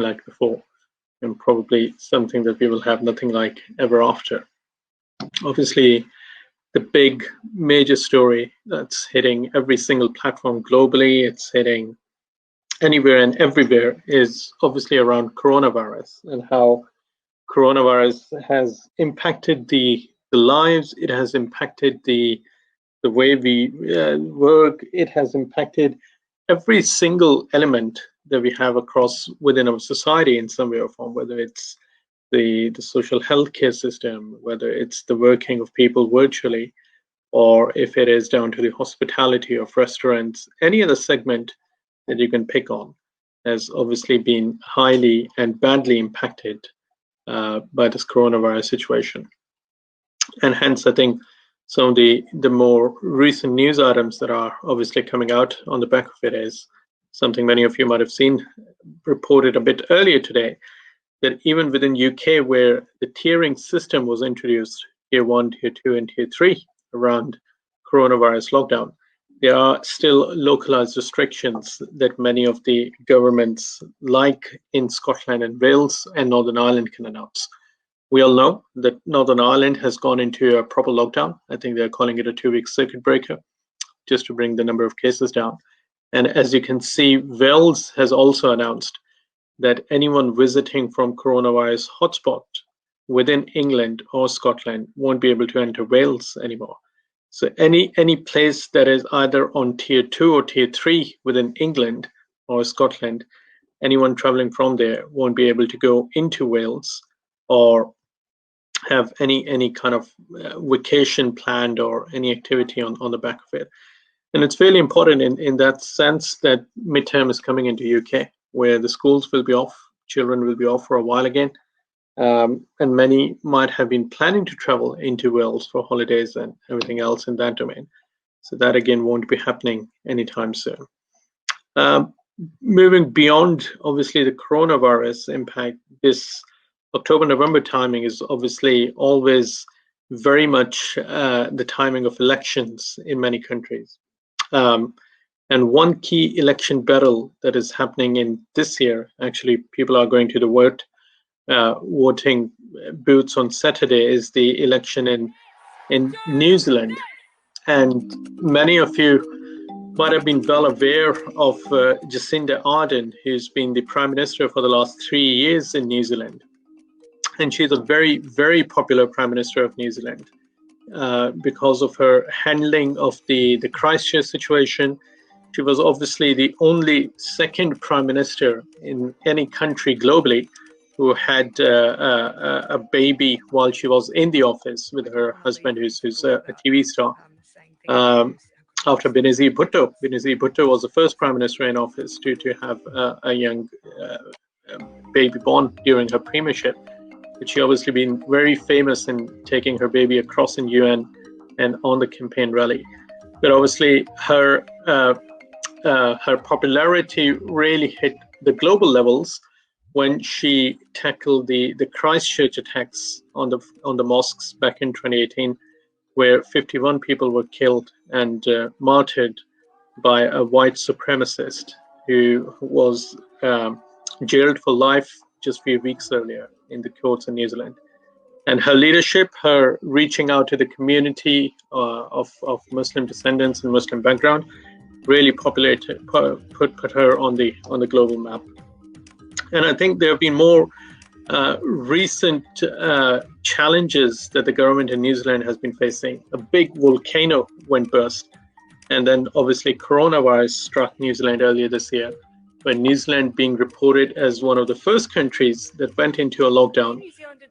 like before, and probably something that we will have nothing like ever after. Obviously, the big major story that's hitting every single platform globally, it's hitting anywhere and everywhere, is obviously around coronavirus and how coronavirus has impacted the lives, it has impacted the way we work, it has impacted every single element that we have across within our society in some way or form, whether it's the social healthcare system, whether it's the working of people virtually, or if it is down to the hospitality of restaurants, any other segment that you can pick on has obviously been highly and badly impacted by this coronavirus situation. And hence, I think some of the more recent news items that are obviously coming out on the back of it is something many of you might have seen reported a bit earlier today, that even within UK, where the tiering system was introduced, tier 1, tier 2, and tier 3 around coronavirus lockdown, there are still localized restrictions that many of the governments, like in Scotland and Wales and Northern Ireland, can announce. We all know that Northern Ireland has gone into a proper lockdown. I think they're calling it a 2-week circuit breaker, just to bring the number of cases down. And as you can see, Wales has also announced that anyone visiting from coronavirus hotspot within England or Scotland won't be able to enter Wales anymore. So any place that is either on tier 2 or tier 3 within England or Scotland, anyone traveling from there won't be able to go into Wales or have any kind of vacation planned or any activity on the back of it. And it's fairly important in that sense that midterm is coming into UK, where the schools will be off, children will be off for a while again. And many might have been planning to travel into Wales for holidays and everything else in that domain. So that again won't be happening anytime soon. Moving beyond obviously the coronavirus impact, this October-November timing is obviously always very much the timing of elections in many countries. And one key election battle that is happening in this year, actually people are going to the voting booths on Saturday, is the election in New Zealand. And many of you might have been well aware of Jacinda Ardern, who's been the Prime Minister for the last 3 years in New Zealand. And she's a very, very popular Prime Minister of New Zealand because of her handling of the Christchurch situation. She was obviously the only second Prime Minister in any country globally who had a baby while she was in the office with her husband, who's a TV star. After Benazir Bhutto. Benazir Bhutto was the first Prime Minister in office to have a young baby born during her premiership. But she obviously been very famous in taking her baby across in UN and on the campaign rally. But obviously her popularity really hit the global levels when she tackled the Christchurch attacks on the mosques back in 2018, where 51 people were killed and martyred by a white supremacist who was jailed for life just a few weeks earlier in the courts in New Zealand. And her leadership, her reaching out to the community of Muslim descendants and Muslim background, really put her on the global map. And I think there have been more recent challenges that the government in New Zealand has been facing. A big volcano went burst, and then obviously coronavirus struck New Zealand earlier this year, when New Zealand being reported as one of the first countries that went into a lockdown.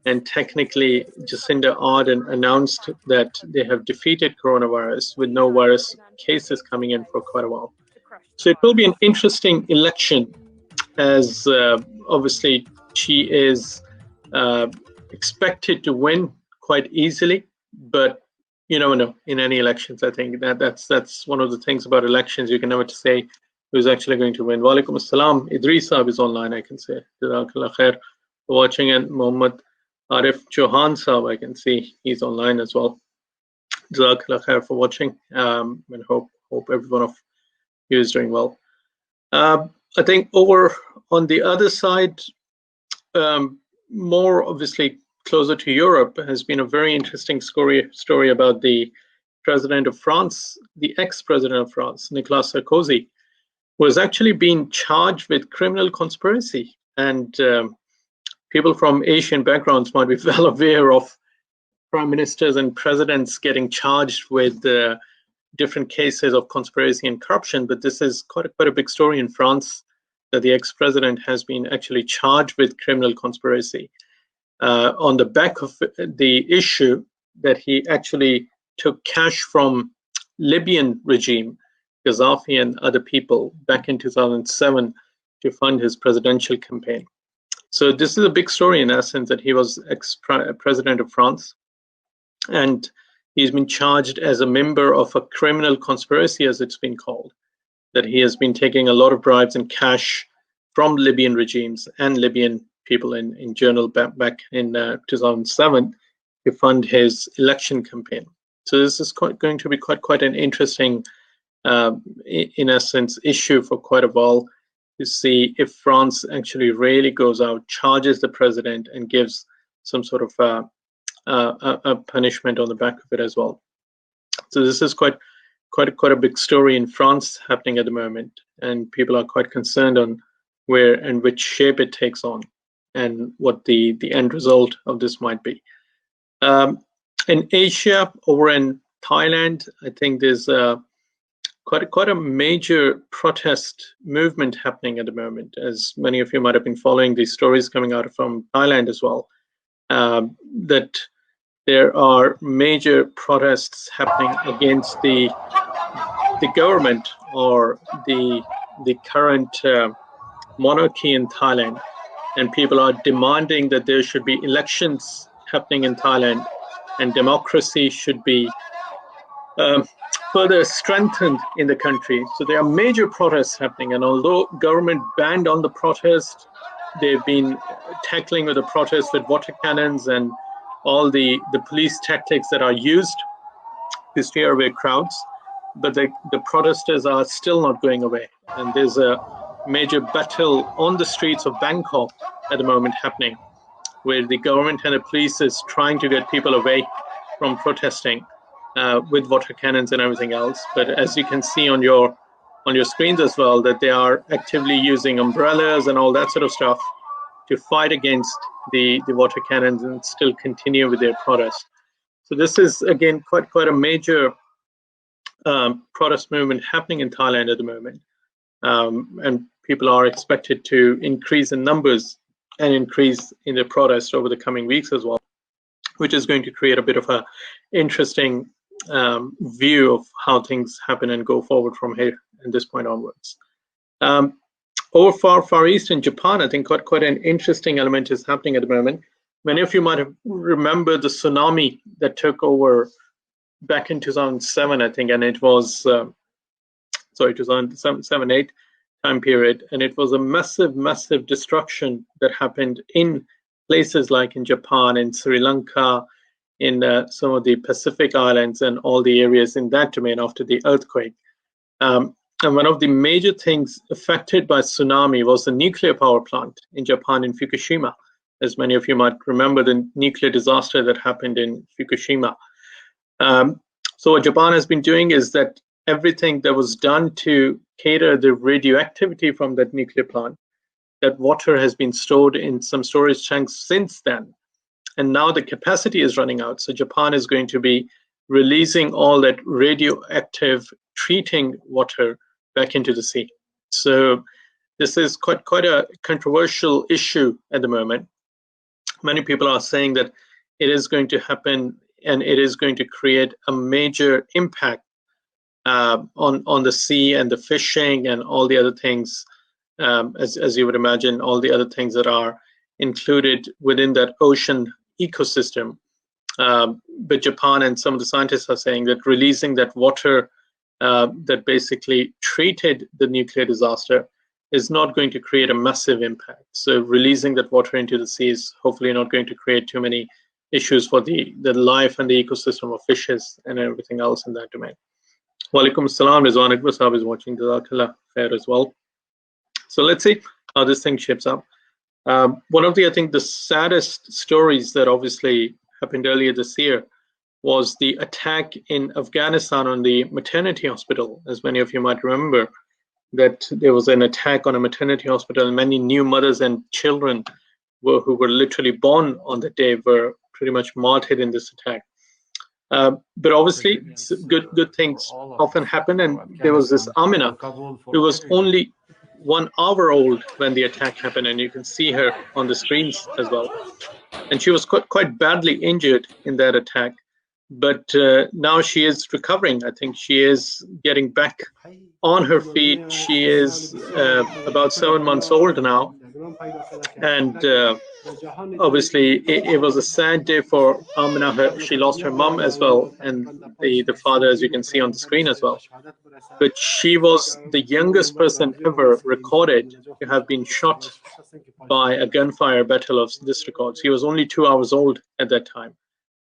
And technically, Jacinda Ardern announced that they have defeated coronavirus with no virus cases coming in for quite a while. So it will be an interesting election, as obviously she is expected to win quite easily, but you never know in any elections. I think that's one of the things about elections. You can never say who's actually going to win. Walaikum assalam. Idris Saab is online, I can say. Jazakallah khair for watching. And Muhammad Arif Chauhan Saab, I can see he's online as well. Jazakallah khair for watching. And hope every one of you is doing well. I think over on the other side, more obviously closer to Europe has been a very interesting story about the president of France, the ex-president of France, Nicolas Sarkozy, was actually being charged with criminal conspiracy. And people from Asian backgrounds might be well aware of prime ministers and presidents getting charged with different cases of conspiracy and corruption. But this is quite a big story in France, that the ex-president has been actually charged with criminal conspiracy on the back of the issue that he actually took cash from Libyan regime, Gaddafi and other people back in 2007 to fund his presidential campaign. So this is a big story in essence, that he was ex-president of France, and he's been charged as a member of a criminal conspiracy, as it's been called, that he has been taking a lot of bribes and cash from Libyan regimes and Libyan people in general back in 2007 to fund his election campaign. So this is going to be quite an interesting, in essence, issue for quite a while, to see if France actually really goes out, charges the president, and gives some sort of a punishment on the back of it as well. So this is quite a big story in France happening at the moment, and people are quite concerned on where and which shape it takes on, and what the end result of this might be. In Asia, over in Thailand, I think there's quite a major protest movement happening at the moment, as many of you might have been following these stories coming out from Thailand as well, that there are major protests happening against the government or the current monarchy in Thailand, and people are demanding that there should be elections happening in Thailand, and democracy should be further strengthened in the country. So there are major protests happening, and although government banned on the protest, they've been tackling with the protests with water cannons and all the police tactics that are used to steer away crowds. But the protesters are still not going away, and there's a major battle on the streets of Bangkok at the moment happening, where the government and the police is trying to get people away from protesting with water cannons and everything else. But as you can see on your screens as well, that they are actively using umbrellas and all that sort of stuff to fight against the water cannons and still continue with their protest. So this is again quite a major protest movement happening in Thailand at the moment, and people are expected to increase in numbers and increase in the protest over the coming weeks as well, which is going to create a bit of a interesting view of how things happen and go forward from here at this point onwards. Over far east in Japan, I think quite an interesting element is happening at the moment. Many of you might have remembered the tsunami that took over back in 2007, I think, and it was 2007-8 time period, and it was a massive destruction that happened in places like in Japan, in Sri Lanka, in some of the Pacific Islands and all the areas in that domain after the earthquake. And one of the major things affected by tsunami was the nuclear power plant in Japan, in Fukushima. As many of you might remember, the nuclear disaster that happened in Fukushima. So what Japan has been doing is that everything that was done to cater the radioactivity from that nuclear plant, that water has been stored in some storage tanks since then. And now the capacity is running out. So Japan is going to be releasing all that radioactive treating water back into the sea. So this is quite a controversial issue at the moment. Many people are saying that it is going to happen, and it is going to create a major impact on the sea and the fishing and all the other things, as you would imagine, all the other things that are included within that ocean ecosystem. But Japan and some of the scientists are saying that releasing that water that basically treated the nuclear disaster is not going to create a massive impact. So releasing that water into the sea is hopefully not going to create too many issues for the life and the ecosystem of fishes and everything else in that domain. Walaikum assalam, Rizwan Akbar Sahab is watching. Jazakallah khair as well. So let's see how this thing shapes up. One of the, I think, the saddest stories that obviously happened earlier this year was the attack in Afghanistan on the maternity hospital. As many of you might remember, that there was an attack on a maternity hospital, and many new mothers and children who were literally born on the day were pretty much martyred in this attack. But obviously, good things often happen, and there was this Amina who was only 1 hour old when the attack happened, and you can see her on the screens as well. And she was quite badly injured in that attack, but now she is recovering. I think she is getting back on her feet. She is about 7 months old now, and obviously it was a sad day for Amina. She lost her mom as well, and the father, as you can see on the screen as well. But she was the youngest person ever recorded to have been shot by a gunfire battle of this record. She was only 2 hours old at that time,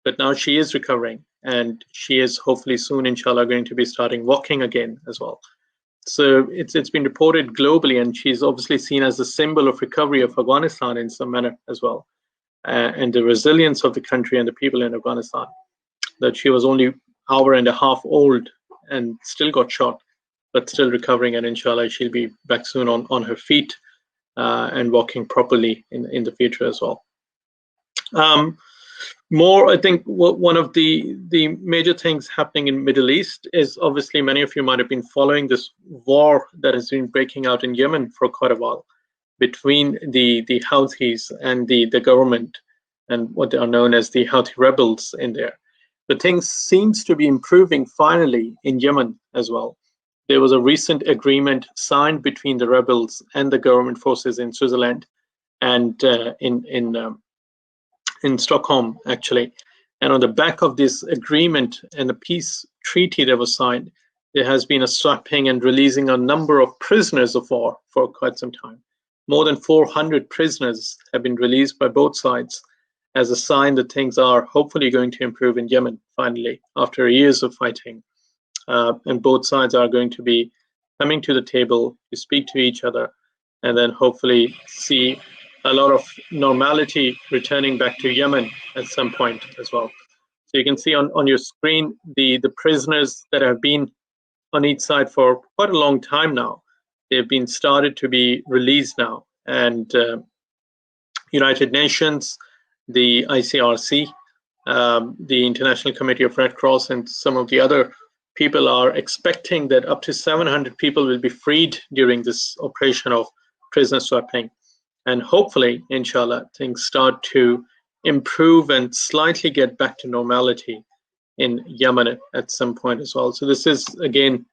but now she is recovering, and she is hopefully soon, inshallah, going to be starting walking again as well. So it's been reported globally, and she's obviously seen as a symbol of recovery of Afghanistan in some manner as well, and the resilience of the country and the people in Afghanistan. That she was only 1.5 hours old and still got shot, but still recovering, and inshallah she'll be back soon on her feet and walking properly in the future as well. More, I think one of the major things happening in Middle East is obviously many of you might have been following this war that has been breaking out in Yemen for quite a while between the Houthis and the government and what are known as the Houthi rebels in there. But things seems to be improving finally in Yemen as well. There was a recent agreement signed between the rebels and the government forces in Switzerland and in Stockholm, actually. And on the back of this agreement and the peace treaty that was signed, there has been a swapping and releasing a number of prisoners of war for quite some time. More than 400 prisoners have been released by both sides as a sign that things are hopefully going to improve in Yemen, finally, after years of fighting. And both sides are going to be coming to the table to speak to each other, and then hopefully see a lot of normality returning back to Yemen at some point as well. So you can see on your screen the prisoners that have been on each side for quite a long time now. They've been started to be released now, and United Nations, the ICRC, the International Committee of Red Cross, and some of the other people are expecting that up to 700 people will be freed during this operation of prisoner swapping. And hopefully, inshallah, things start to improve and slightly get back to normality in Yemen at some point as well. So this is, again,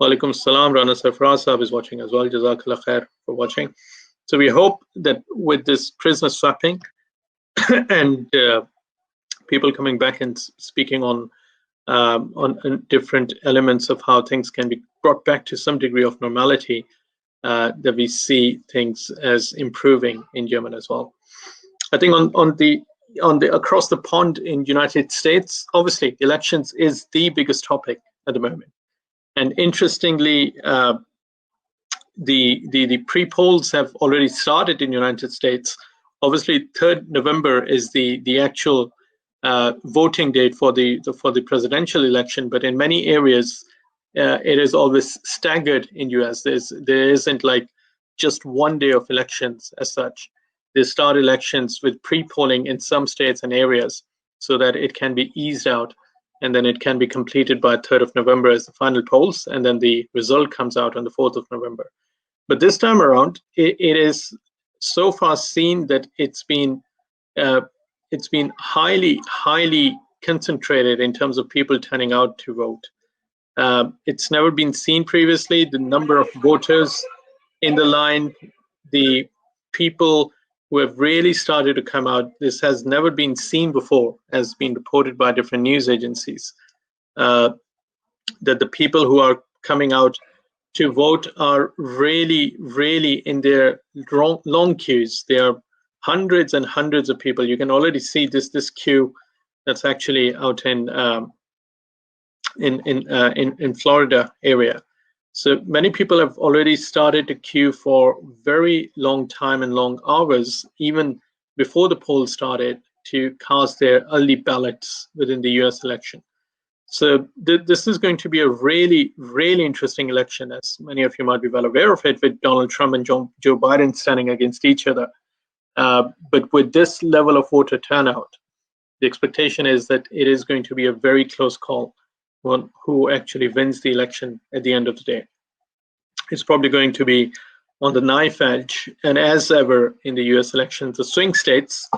Walaikum Salam, Rana Sarfraz Sahab is watching as well. Jazakallah khair for watching. So we hope that with this prisoner swapping and people coming back and speaking on different elements of how things can be brought back to some degree of normality, that we see things as improving in Yemen as well. I think on the across the pond in United States, obviously elections is the biggest topic at the moment. And interestingly, the pre-polls have already started in United States. Obviously, 3rd November is the actual voting date for the presidential election, but in many areas it is always staggered in US. There isn't like just one day of elections as such. They start elections with pre-polling in some states and areas so that it can be eased out, and then it can be completed by 3rd of November as the final polls, and then the result comes out on the 4th of November. But this time around, it is so far seen that it's been highly concentrated in terms of people turning out to vote. It's never been seen previously. The number of voters in the line, the people who have really started to come out, this has never been seen before, as been reported by different news agencies, that the people who are coming out to vote are really in their long queues. There are hundreds and hundreds of people. You can already see this queue that's actually out in Florida area. So many people have already started to queue for very long time and long hours, even before the poll started, to cast their early ballots within the US election. So this is going to be a really, really interesting election, as many of you might be well aware of it, with Donald Trump and Joe Biden standing against each other. But with this level of voter turnout, the expectation is that it is going to be a very close call on who actually wins the election at the end of the day. It's probably going to be on the knife edge. And as ever in the US elections, the swing states,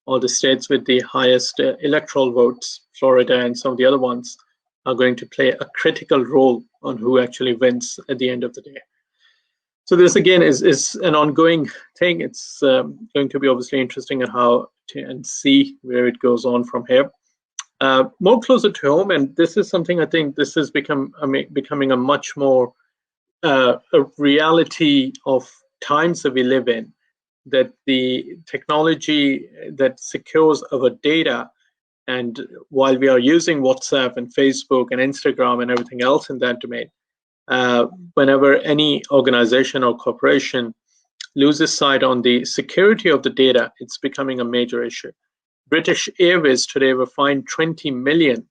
or the states with the highest electoral votes, Florida and some of the other ones, are going to play a critical role on who actually wins at the end of the day. So this again is an ongoing thing. It's going to be obviously interesting in how to see where it goes on from here. More closer to home, and this is something I think this is becoming a much more a reality of times that we live in, that the technology that secures our data, and while we are using WhatsApp and Facebook and Instagram and everything else in that domain, whenever any organization or corporation loses sight on the security of the data, it's becoming a major issue. British Airways today were fined 20 million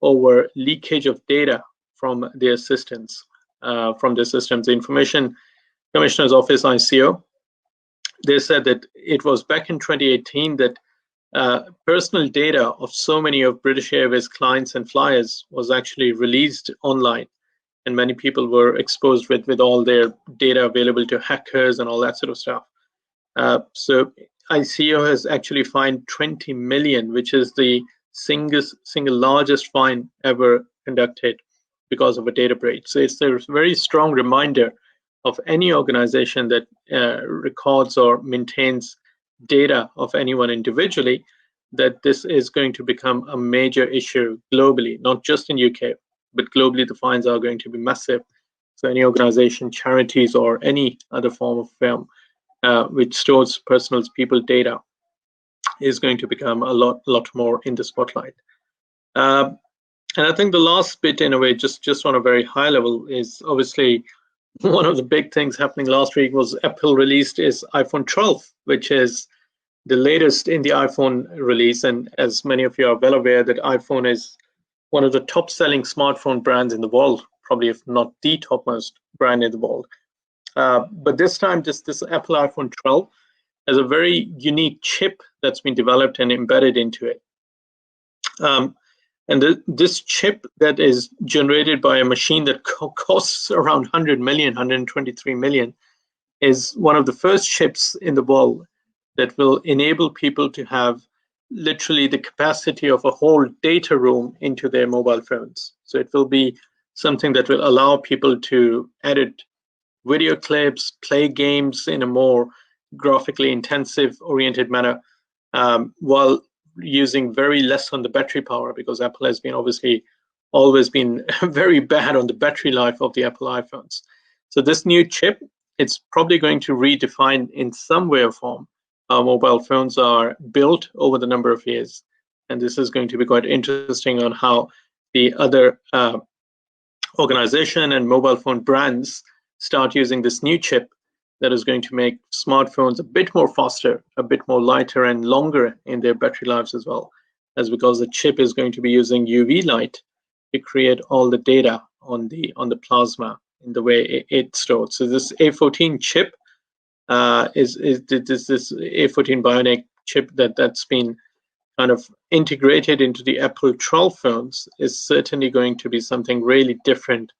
over leakage of data from their systems. The Information Commissioner's Office, ICO, they said that it was back in 2018 that personal data of so many of British Airways clients and flyers was actually released online, and many people were exposed with all their data available to hackers and all that sort of stuff. So ICO has actually fined 20 million, which is the single largest fine ever conducted because of a data breach. So it's a very strong reminder of any organization that records or maintains data of anyone individually, that this is going to become a major issue globally, not just in UK, but globally the fines are going to be massive. So any organization, charities, or any other form of firm which stores personal people data is going to become a lot more in the spotlight. And I think the last bit, in a way, just on a very high level, is obviously one of the big things happening last week was Apple released its iPhone 12, which is the latest in the iPhone release. And as many of you are well aware, that iPhone is one of the top-selling smartphone brands in the world, probably if not the topmost brand in the world. But this time, this Apple iPhone 12 has a very unique chip that's been developed and embedded into it. And this chip that is generated by a machine that costs around 100 million, 123 million, is one of the first chips in the world that will enable people to have literally the capacity of a whole data room into their mobile phones. So it will be something that will allow people to edit video clips, play games in a more graphically intensive oriented manner, while using very less on the battery power, because Apple has been obviously always been very bad on the battery life of the Apple iPhones. So this new chip, it's probably going to redefine in some way or form how mobile phones are built over the number of years. And this is going to be quite interesting on how the other organization and mobile phone brands start using this new chip that is going to make smartphones a bit more faster, a bit more lighter and longer in their battery lives as well, as because the chip is going to be using UV light to create all the data on the plasma in the way it stores. So this A14 chip is this A14 Bionic chip that's been kind of integrated into the Apple 12 phones is certainly going to be something really different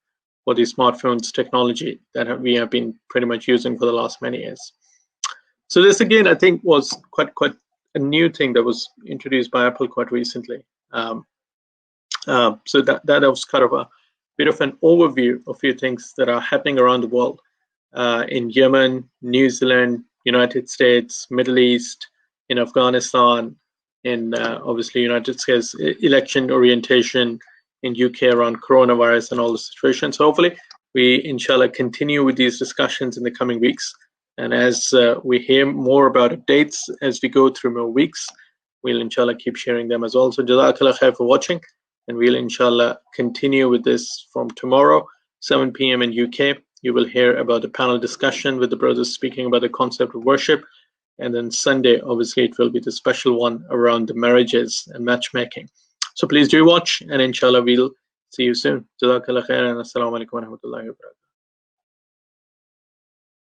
for the smartphones technology that we have been pretty much using for the last many years. So this again, I think, was quite a new thing that was introduced by Apple quite recently. So that was kind of a bit of an overview of a few things that are happening around the world, in Yemen, New Zealand, United States, Middle East, in Afghanistan, in obviously United States election orientation, in UK around coronavirus and all the situations. So hopefully we, inshallah, continue with these discussions in the coming weeks. And as we hear more about updates as we go through more weeks, we'll inshallah keep sharing them as well. So Jazakallah khair for watching, and we'll inshallah continue with this from tomorrow. 7 p.m. in UK, you will hear about a panel discussion with the brothers speaking about the concept of worship. And then Sunday, obviously, it will be the special one around the marriages and matchmaking. So please do watch, and inshallah, we'll see you soon. Jazakallah khairan. Assalamu alaikum wa rahmatullahi wa barakatuh.